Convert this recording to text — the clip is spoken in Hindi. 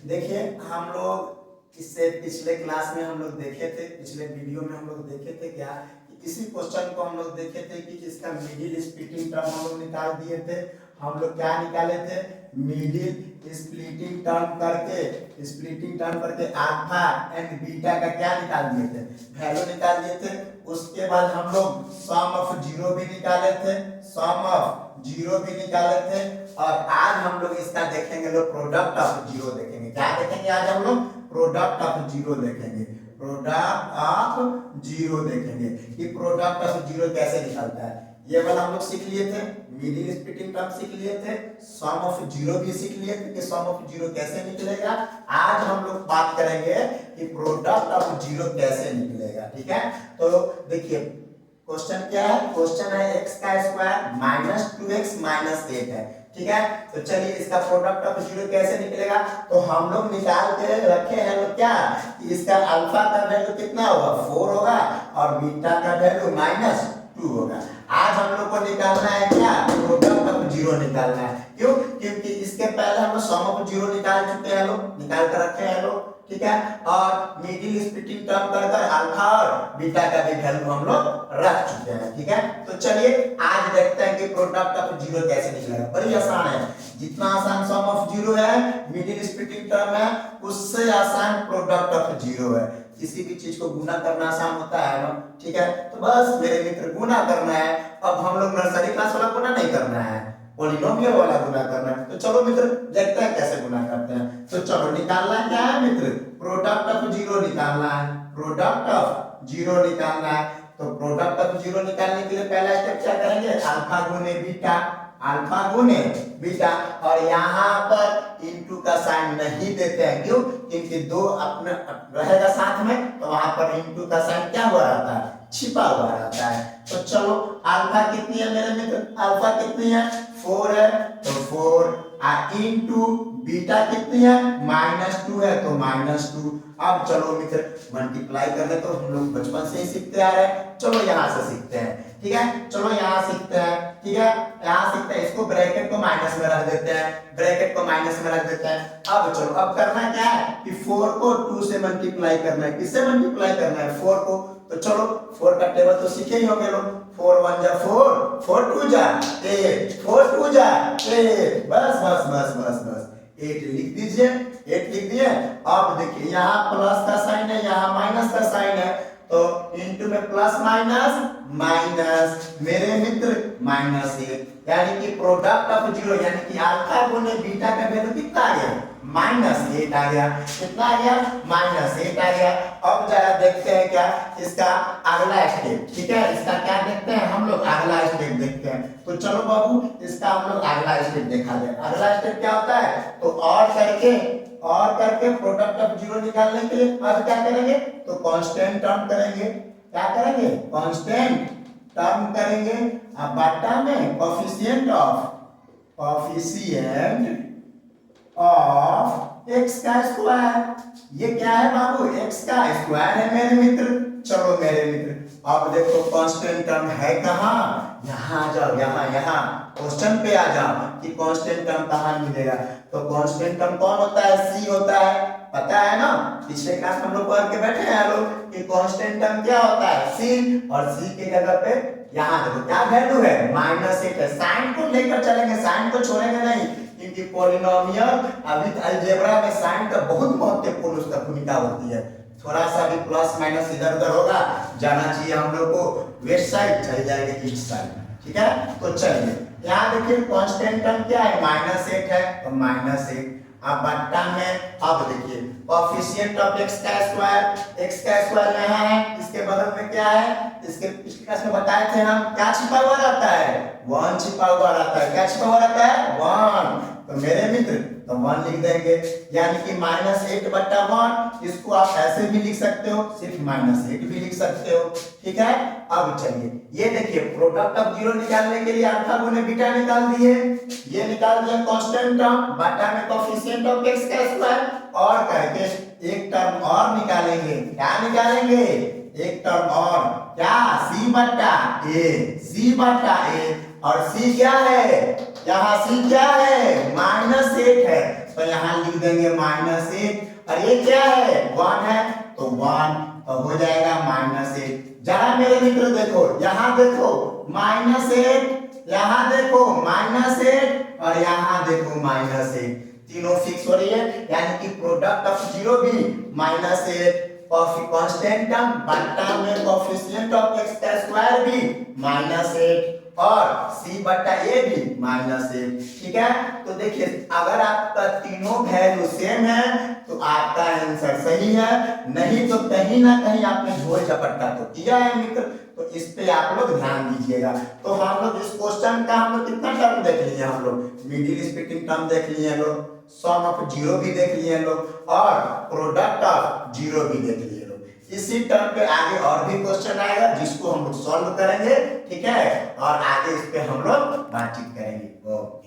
देखिए हम लोग इससे पिछले क्लास में हम लोग देखे थे, पिछले वीडियो में हम लोग देखे थे क्या कि इसी क्वेश्चन को हम लोग देखे थे कि इसका मिडिल स्प्लिटिंग टर्म हम लोग निकाल दिए थे। हम लोग क्या निकाले थे, मिडिल स्प्लिटिंग टर्म करके अल्फा एंड बीटा का क्या निकाल दिए थे, वैल्यू निकाल दिए थे। उसके बाद हम लोग सम ऑफ जीरो भी निकाले थे, और आज हम लोग इसका देखेंगे लोग प्रोडक्ट ऑफ जीरो देखेंगे। क्या देखेंगे आज हम लोग, प्रोडक्ट ऑफ जीरो देखेंगे। कि प्रोडक्ट ऑफ जीरो कैसे निकलता है, ये वाला हम लोग सीख लिए थे। मिडिल स्प्लिटिंग टर्म सीख लिए थे, सम ऑफ जीरो भी सीख लिए थे कि सम ऑफ जीरो कैसे निकलेगा। आज हम लोग बात करेंगे कि प्रोडक्ट ऑफ जीरो कैसे निकलेगा। ठीक है, तो देखिए क्वेश्चन क्या है, क्वेश्चन है x का स्क्वायर माइनस 2x माइनस 8 है। ठीक है, तो चलिए इसका प्रोडक्ट ऑफ जीरो कैसे निकलेगा। तो हम लोग निकाल के रखे हैं लोग क्या कि इसका अल्फा का वैल्यू कितना होगा, 4 होगा, और बीटा का वैल्यू -2 होगा। आज हम लोग को निकालना है क्या, प्रोडक्ट ऑफ जीरो निकालना है। क्यों, क्योंकि इसके पहले हम लोग सम ऑफ जीरो निकाल चुके हैं लोग, निकाल कर रखे हैं लोग। ठीक है, और मिडिल स्प्लिटिंग टर्म कर अल्फा और बीटा का भी वैल्यू हम लोग रख चुके हैं। ठीक है, तो चलिए आज देखते हैं कि प्रोडक्ट ऑफ जीरो कैसे निकलेगा। बड़ी आसान है, जितना आसान सम ऑफ जीरो है, मिडिल स्प्लिटिंग टर्म है, उससे आसान प्रोडक्ट ऑफ जीरो है। किसी भी चीज को गुना करना आसान होता है ना। ठीक है, तो बस मेरे मित्र गुना करना है। अब हम लोग नर्सरी क्लास वाला गुना नहीं करना है, पॉलिनोमियल वाला गुना करना है। तो चलो मित्र देखते हैं कैसे गुना करते हैं। तो चलो निकालना क्या है मित्र, प्रोडक्ट ऑफ जीरो निकालना है। प्रोडक्ट ऑफ जीरो निकालना है, तो प्रोडक्ट ऑफ जीरो निकालने के लिए पहला स्टेप क्या करेंगे, अल्फा गुने बीटा, और यहाँ पर इनटू का साइन नहीं देते हैं। क्यों, क्योंकि दो अपने रहेगा साथ में, तो वहां पर इनटू का साइन क्या हुआ रहता है, छिपा हुआ रहता है। तो चलो अल्फा कितनी है मेरे मित्र, अल्फा कितनी है, 4 है, तो 4 इनटू बीटा कितनी है, -2 है, तो -2। अब चलो मित्र मल्टीप्लाई करने तो हम लोग बचपन से ही सीखते आ रहे हैं। चलो यहाँ से सीखते हैं। ठीक है, चलो यहाँ सीखते हैं। ठीक है, यहाँ सीखते हैं, इसको ब्रैकेट को माइनस में रख देते हैं, अब चलो अब करना क्या है कि 4 को 2 से मल्टीप्लाई करना है। किससे मल्टीप्लाई करना है, 4 को। तो चलो 4 का टेबल तो सीखे ही होंगे लोग, 4 1 जा 4, 4 2 जा 8, 4 2 जा 8, बस 8 लिख दीजिए, 8 लिख दिए। अब देखिए यहाँ प्लस का साइन है, यहाँ माइनस का साइन है, तो इनटू में प्लस माइनस मेरे मित्र -1, यानी कि प्रोडक्ट ऑफ जीरो यानी कि अल्फा गुने बीटा का वैल्यू कितना आ गया, -8 आ गया। कितना आ गया, -8 आ गया। अब जरा देखते हैं क्या इसका अगला स्टेप। ठीक है, इसका क्या देखते हैं हम लोग, अगला स्टेप देखते हैं। तो चलो बाबू इसका हम लोग अगला स्टेप देखा जाए। अगला स्टेप क्या होता है, तो और करके प्रोडक्ट ऑफ जीरो निकालने के लिए अब क्या करेंगे, तो कांस्टेंट टर्म करेंगे। क्या करेंगे, कांस्टेंट टर्म करेंगे, अब बटा में कोफिशिएंट ऑफ x का स्क्वायर। ये क्या है बाबू, x का स्क्वायर है मेरे मित्र। चलो मेरे मित्र अब देखो कांस्टेंट टर्म है कहाँ, यहाँ आ जाओ, यहाँ क्वेश्चन पे आ जाओ कि कांस्टेंट टर्म कहाँ मिलेगा। तो कांस्टेंट टर्म कौन होता है, c होता है, पता है ना, पिछले क्लास में हम लोग पढ़ के बैठे हैं लोग कि कांस्टेंट टर्म क्या होता है, c, और c के जगह पे यहाँ देखो क्या वैल्यू है, -8 है। साइन को लेकर चलेंगे, साइन को छोड़ेंगे नहीं, क्योंकि पॉलिनोमियल अभी अलजेब्रा में साइन का बहुत महत्वपूर्ण उसका भूमिका होती है। थोड़ा सा भी प्लस माइनस इधर उधर होगा, जाना चाहिए हम लोग को वेस्ट साइड, चले जाएंगे ईस्ट साइड। ठीक है, तो चलिए यहाँ देखिए कांस्टेंट टर्म क्या है, -8 है, तो -8। अब बट्टा में अब देखिए कोफिशिएंट ऑफ x का स्क्वायर यहाँ है, इसके बगल में क्या है, इसके पिछले क्लास में बताए थे हम, क्या छिपा हुआ रहता है, 1 छिपा हुआ रहता है। क्या छिपा हुआ रहता है, 1। तो मेरे मित्र तो 1 लिख देंगे, यानी कि -8/1। इसको आप ऐसे भी लिख सकते हो, सिर्फ -8 भी लिख सकते हो। ठीक है, अब चलिए ये देखिए प्रोडक्ट ऑफ जीरो निकालने के लिए अल्फा गुने बीटा निकाल दिए, ये निकाल दिया कांस्टेंट टर्म, बटा में कोफिशिएंट ऑफ x का स्क्वायर, और करके एक टर्म और निकालेंगे। क्या निकालेंगे, एक टर्म और, क्या, c बटा a, और c क्या है, यहाँ c क्या है, -8 है, तो यहाँ लिख देंगे -8 और ये क्या है 1 है तो 1 तो हो जाएगा -8। जरा मेरे मित्र देखो यहाँ देखो -8 यहाँ देखो -8 और यहाँ देखो -8 तीनों फिक्स हो रही है यानी कि प्रोडक्ट ऑफ जीरो भी -8 कांस्टेंट टर्म बट्टा में कोएफिशिएंट ऑफ x का स्क्वायर भी -8 और c बट्टा a भी -8। ठीक है तो देखिए अगर आपका तीनों वैल्यू सेम है तो आपका आंसर सही है, नहीं तो कहीं ना कहीं आपने झोल झपट्टा तो किया है मित्र, तो इस पे आप लोग ध्यान दीजिएगा। तो हम लोग इस क्वेश्चन का हम लोग कितना टर्म देख लिए हम लोग मिडिल स्प्लिटिंग टर्म देख लिए हैं लोग, सम ऑफ जीरो भी देख लिए हैं लोग और प्रोडक्ट ऑफ जीरो भी देख लिए लोग। इसी टर्म पे आगे और भी क्वेश्चन आएगा जिसको हम लोग सॉल्व करेंगे। ठीक है और आगे इस पे हम लोग बातचीत करेंगे। ओके।